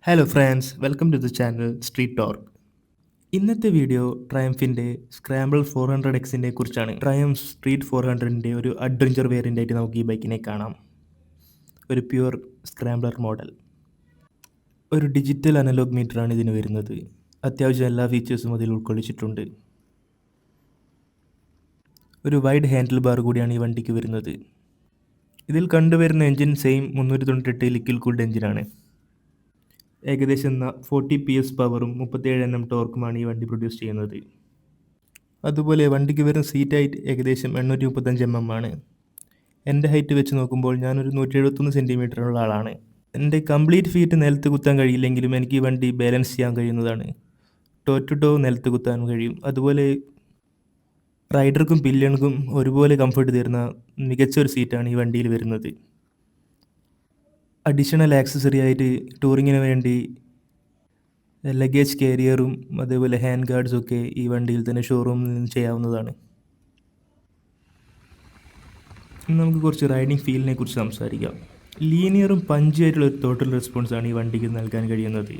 Hello friends, welcome to the channel street torque. ഇന്നത്തെ video ട്രയംഫിൻ്റെ scramble 400Xനെ കുറിച്ചാണ്. ട്രയംഫ് സ്ട്രീറ്റ് 400ൻ്റെ ഒരു അഡ്വഞ്ചർ വേരിയൻ്റ് ആയിട്ട് നമുക്ക് ഈ ബൈക്കിനെ കാണാം. ഒരു പ്യുവർ സ്ക്രാംബ്ലർ മോഡൽ. ഒരു ഡിജിറ്റൽ അനലോഗ് മീറ്ററാണ് ഇതിന് വരുന്നത്. അത്യാവശ്യം എല്ലാ ഫീച്ചേഴ്സും അതിൽ ഉൾക്കൊള്ളിച്ചിട്ടുണ്ട്. ഒരു വൈഡ് ഹാൻഡിൽ ബാർ കൂടിയാണ് ഈ വണ്ടിക്ക് വരുന്നത്. ഇതിൽ കണ്ടുവരുന്ന എൻജിൻ സെയിം 398 ലിക്വിഡ് കൂൾഡ് എൻജിനാണ്. ഏകദേശം 40 PS പവറും 37 Nm ടോർക്കുമാണ് ഈ വണ്ടി പ്രൊഡ്യൂസ് ചെയ്യുന്നത്. അതുപോലെ വണ്ടിക്ക് വരുന്ന സീറ്റ് ഹൈറ്റ് ഏകദേശം 835 mm ആണ്. എൻ്റെ ഹൈറ്റ് വെച്ച് നോക്കുമ്പോൾ ഞാനൊരു 171 cm ഉള്ള ആളാണ്. എൻ്റെ കംപ്ലീറ്റ് ഫീറ്റ് നിലത്ത് കുത്താൻ കഴിയില്ലെങ്കിലും എനിക്ക് ഈ വണ്ടി ബാലൻസ് ചെയ്യാൻ കഴിയുന്നതാണ്. ടോ ടു ടോ നിലത്ത് കുത്താൻ കഴിയും. അതുപോലെ റൈഡർക്കും പില്ലിയൺക്കും ഒരുപോലെ കംഫർട്ട് തരുന്ന മികച്ച ഒരു സീറ്റാണ് ഈ വണ്ടിയിൽ വരുന്നത്. അഡീഷണൽ ആക്സസറി ആയിട്ട് ടൂറിങ്ങിന് വേണ്ടി ലഗേജ് കാരിയറും അതേപോലെ ഹാൻഡ് ഗാർഡ്സും ഒക്കെ ഈ വണ്ടിയിൽ തന്നെ ഷോറൂമിൽ നിന്ന് ചെയ്യാവുന്നതാണ്. നമുക്ക് കുറച്ച് റൈഡിങ് ഫീലിനെ കുറിച്ച് സംസാരിക്കാം. ലീനിയറും പഞ്ചി ആയിട്ടുള്ള ഒരു ടോട്ടൽ റെസ്പോൺസാണ് ഈ വണ്ടിക്ക് നൽകാൻ കഴിയുന്നത്.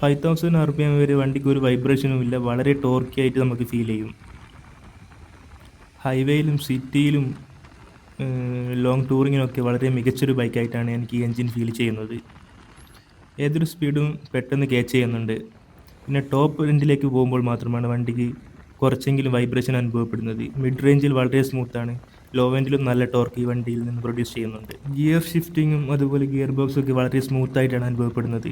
5000 RPM വരെ വണ്ടിക്ക് ഒരു വൈബ്രേഷനും ഇല്ല. വളരെ ടോർക്കി ആയിട്ട് നമുക്ക് ഫീൽ ചെയ്യും. ഹൈവേയിലും സിറ്റിയിലും ലോങ് ടൂറിങ്ങിനൊക്കെ വളരെ മികച്ചൊരു ബൈക്കായിട്ടാണ് എനിക്ക് ഈ എൻജിൻ ഫീൽ ചെയ്യുന്നത്. ഏതൊരു സ്പീഡും പെട്ടെന്ന് ക്യാച്ച് ചെയ്യുന്നുണ്ട്. പിന്നെ ടോപ്പ് എൻഡിലേക്ക് പോകുമ്പോൾ മാത്രമാണ് വണ്ടിക്ക് കുറച്ചെങ്കിലും വൈബ്രേഷൻ അനുഭവപ്പെടുന്നത്. മിഡ് റേഞ്ചിൽ വളരെ സ്മൂത്താണ്. ലോ എൻഡിലും നല്ല ടോർക്ക് ഈ വണ്ടിയിൽ നിന്ന് പ്രൊഡ്യൂസ് ചെയ്യുന്നുണ്ട്. ഗിയർ ഷിഫ്റ്റിങ്ങും അതുപോലെ ഗിയർ ബോക്സും ഒക്കെ വളരെ സ്മൂത്തായിട്ടാണ് അനുഭവപ്പെടുന്നത്.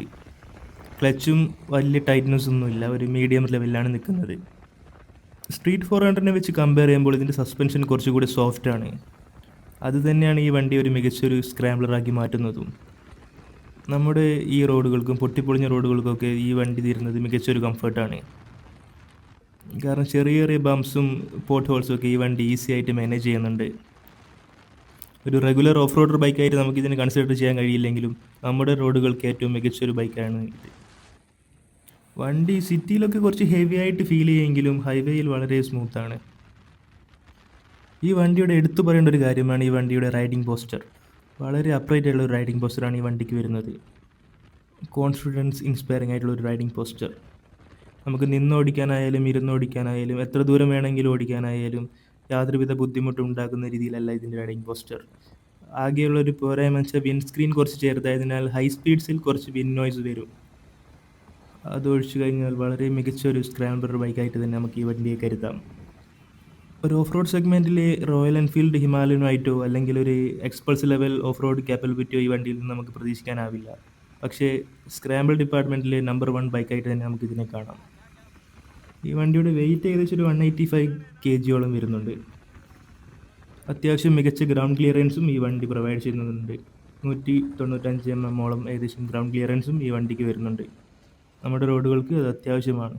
ക്ലച്ചും വലിയ ടൈറ്റ്നസ് ഒന്നുമില്ല, ഒരു മീഡിയം ലെവലിലാണ് നിൽക്കുന്നത്. സ്ട്രീറ്റ് 400നെ വെച്ച് കമ്പയർ ചെയ്യുമ്പോൾ ഇതിൻ്റെ സസ്പെൻഷൻ കുറച്ചുകൂടി സോഫ്റ്റാണ്. അത് തന്നെയാണ് ഈ വണ്ടി ഒരു മികച്ചൊരു സ്ക്രാംബ്ലറാക്കി മാറ്റുന്നതും. നമ്മുടെ ഈ റോഡുകൾക്കും പൊട്ടിപ്പൊളിഞ്ഞ റോഡുകൾക്കൊക്കെ ഈ വണ്ടി തരുന്നത് മികച്ചൊരു കംഫർട്ടാണ്. കാരണം ചെറിയ ചെറിയ ബംപ്സും പോട്ട് ഹോൾസും ഒക്കെ ഈ വണ്ടി ഈസി ആയിട്ട് മാനേജ് ചെയ്യുന്നുണ്ട്. ഒരു റെഗുലർ ഓഫ് റോഡർ ബൈക്കായിട്ട് നമുക്കിതിനെ കൺസിഡർ ചെയ്യാൻ കഴിയില്ലെങ്കിലും നമ്മുടെ റോഡുകൾക്ക് ഏറ്റവും മികച്ചൊരു ബൈക്കാണ് ഇത്. വണ്ടി സിറ്റിയിലൊക്കെ കുറച്ച് ഹെവി ആയിട്ട് ഫീൽ ചെയ്യുമെങ്കിലും ഹൈവേയിൽ വളരെ സ്മൂത്താണ്. ഈ വണ്ടിയുടെ എടുത്തു പറയേണ്ട ഒരു കാര്യമാണ് ഈ വണ്ടിയുടെ റൈഡിംഗ് പോസ്ചർ. വളരെ അപ്രൈറ്റ് ആയിട്ടുള്ള ഒരു റൈഡിംഗ് പോസ്ചറാണ് ഈ വണ്ടിക്ക് വരുന്നത്. കോൺഫിഡൻസ് ഇൻസ്പയറിംഗ് ആയിട്ടുള്ള ഒരു റൈഡിംഗ് പോസ്ചർ. നമുക്ക് നിന്നോടിക്കാനായാലും ഇരുന്നോടിക്കാനായാലും എത്ര ദൂരം വേണമെങ്കിലും ഓടിക്കാനായാലും യാതൊരുവിധ ബുദ്ധിമുട്ടും ഉണ്ടാക്കുന്ന രീതിയിലല്ല ഇതിൻ്റെ റൈഡിംഗ് പോസ്ചർ. ആകെയുള്ളൊരു പോരായ്മ വെച്ചാൽ വിൻഡ് സ്ക്രീൻ കുറച്ച് ചെറുതായതിനാൽ ഹൈ സ്പീഡ്സിൽ കുറച്ച് വിൻഡ് നോയ്സ് വരും. അതൊഴിച്ചു കഴിഞ്ഞാൽ വളരെ മികച്ചൊരു സ്ക്രാംബ്ലർ ബൈക്കായിട്ട് തന്നെ നമുക്ക് ഈ വണ്ടിയെ കരുതാം. ഒരു ഓഫ് റോഡ് സെഗ്മെൻറ്റിൽ റോയൽ എൻഫീൽഡ് ഹിമാലയനുമായിട്ടോ അല്ലെങ്കിൽ ഒരു എക്സ്പൾസ് ലെവൽ ഓഫ് റോഡ് കാപ്പബിലിറ്റിയോ ഈ വണ്ടിയിൽ നിന്ന് നമുക്ക് പ്രതീക്ഷിക്കാനാവില്ല. പക്ഷേ സ്ക്രാമ്പിൾ ഡിപ്പാർട്ട്മെൻറ്റിൽ നമ്പർ 1 ബൈക്കായിട്ട് തന്നെ നമുക്ക് ഇതിനെ കാണാം. ഈ വണ്ടിയുടെ വെയിറ്റ് ഏകദേശം ഒരു 185 kg വരുന്നുണ്ട്. അത്യാവശ്യം മികച്ച ഗ്രൗണ്ട് ക്ലിയറൻസും ഈ വണ്ടി പ്രൊവൈഡ് ചെയ്യുന്നുണ്ട്. 195 mm ഏകദേശം ഗ്രൗണ്ട് ക്ലിയറൻസും ഈ വണ്ടിക്ക് വരുന്നുണ്ട്. നമ്മുടെ റോഡുകൾക്ക് അത് അത്യാവശ്യമാണ്.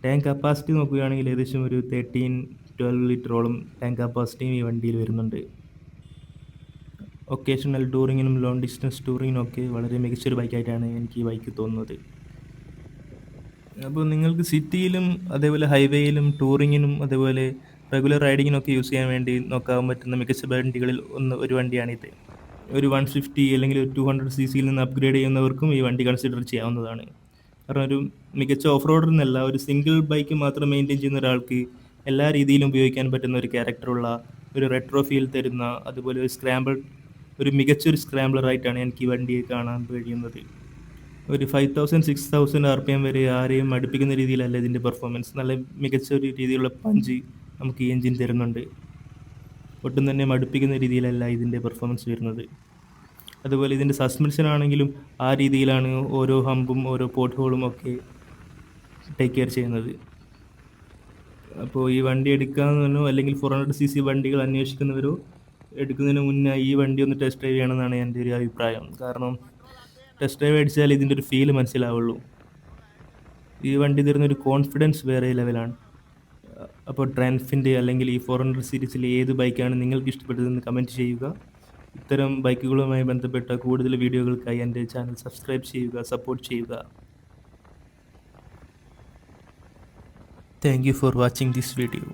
ടാങ്ക് കപ്പാസിറ്റി നോക്കുകയാണെങ്കിൽ ഏകദേശം ഒരു 13-12 ലിറ്ററോളം ടാങ്ക് കപ്പാസിറ്റിയും ഈ വണ്ടിയിൽ വരുന്നുണ്ട്. ഒക്കേഷണൽ ടൂറിങ്ങിനും ലോങ് ഡിസ്റ്റൻസ് ടൂറിങ്ങിനും ഒക്കെ വളരെ മികച്ചൊരു ബൈക്കായിട്ടാണ് എനിക്ക് ഈ ബൈക്ക് തോന്നുന്നത്. അപ്പോൾ നിങ്ങൾക്ക് സിറ്റിയിലും അതേപോലെ ഹൈവേയിലും ടൂറിങ്ങിനും അതേപോലെ റെഗുലർ റൈഡിങ്ങിനൊക്കെ യൂസ് ചെയ്യാൻ വേണ്ടി നോക്കാൻ പറ്റുന്ന മികച്ച വണ്ടികളിൽ ഒരു വണ്ടിയാണിത്. ഒരു 150 അല്ലെങ്കിൽ ഒരു 200 cc നിന്ന് അപ്ഗ്രേഡ് ചെയ്യുന്നവർക്കും ഈ വണ്ടി കൺസിഡർ ചെയ്യാവുന്നതാണ്. കാരണം ഒരു മികച്ച ഓഫ് റോഡർ എന്നല്ല, ഒരു സിംഗിൾ ബൈക്ക് മാത്രം മെയിൻറ്റെയിൻ ചെയ്യുന്ന ഒരാൾക്ക് എല്ലാ രീതിയിലും ഉപയോഗിക്കാൻ പറ്റുന്ന ഒരു ക്യാരക്ടറുള്ള ഒരു റെട്രോ ഫീൽ തരുന്ന അതുപോലെ ഒരു മികച്ചൊരു സ്ക്രാംബ്ലറായിട്ടാണ് എനിക്ക് ഈ വണ്ടിയെ കാണാൻ കഴിയുന്നത്. ഒരു 5000-6000 RPM വരെ ആരെയും അടുപ്പിക്കുന്ന രീതിയിലല്ല ഇതിൻ്റെ പെർഫോമൻസ്. നല്ല മികച്ചൊരു രീതിയിലുള്ള പഞ്ച് നമുക്ക് ഈ എൻജിൻ തരുന്നുണ്ട്. ഒട്ടും തന്നെ മടുപ്പിക്കുന്ന രീതിയിലല്ല ഇതിൻ്റെ പെർഫോമൻസ് വരുന്നത്. അതുപോലെ ഇതിൻ്റെ സസ്പെൻഷൻ ആണെങ്കിലും ആ രീതിയിലാണ് ഓരോ ഹമ്പും ഓരോ പോട്ട് ഹോളും ഒക്കെ ടേക്ക് കെയർ ചെയ്യുന്നത്. അപ്പോൾ ഈ വണ്ടി എടുക്കാമെന്നോ അല്ലെങ്കിൽ 400 cc വണ്ടികൾ അന്വേഷിക്കുന്നവരോ എടുക്കുന്നതിന് മുന്നേ ഈ വണ്ടി ഒന്ന് ടെസ്റ്റ് ഡ്രൈവ് ചെയ്യണമെന്നാണ് എൻ്റെ ഒരു അഭിപ്രായം. കാരണം ടെസ്റ്റ് ഡ്രൈവ് അടിച്ചാൽ ഇതിൻ്റെ ഒരു ഫീൽ മനസ്സിലാവുള്ളൂ. ഈ വണ്ടി തരുന്നൊരു കോൺഫിഡൻസ് വേറെ ലെവലാണ്. അപ്പോൾ ട്രയംഫിൻ്റെ അല്ലെങ്കിൽ ഈ 400 സീരീസിലെ ഏത് ബൈക്കാണ് നിങ്ങൾക്ക് ഇഷ്ടപ്പെട്ടതെന്ന് കമൻറ്റ് ചെയ്യുക. ഇത്തരം ബൈക്കുകളുമായി ബന്ധപ്പെട്ട കൂടുതൽ വീഡിയോകൾക്കായി എൻ്റെ ചാനൽ സബ്സ്ക്രൈബ് ചെയ്യുക, സപ്പോർട്ട് ചെയ്യുക. Thank you for watching this video.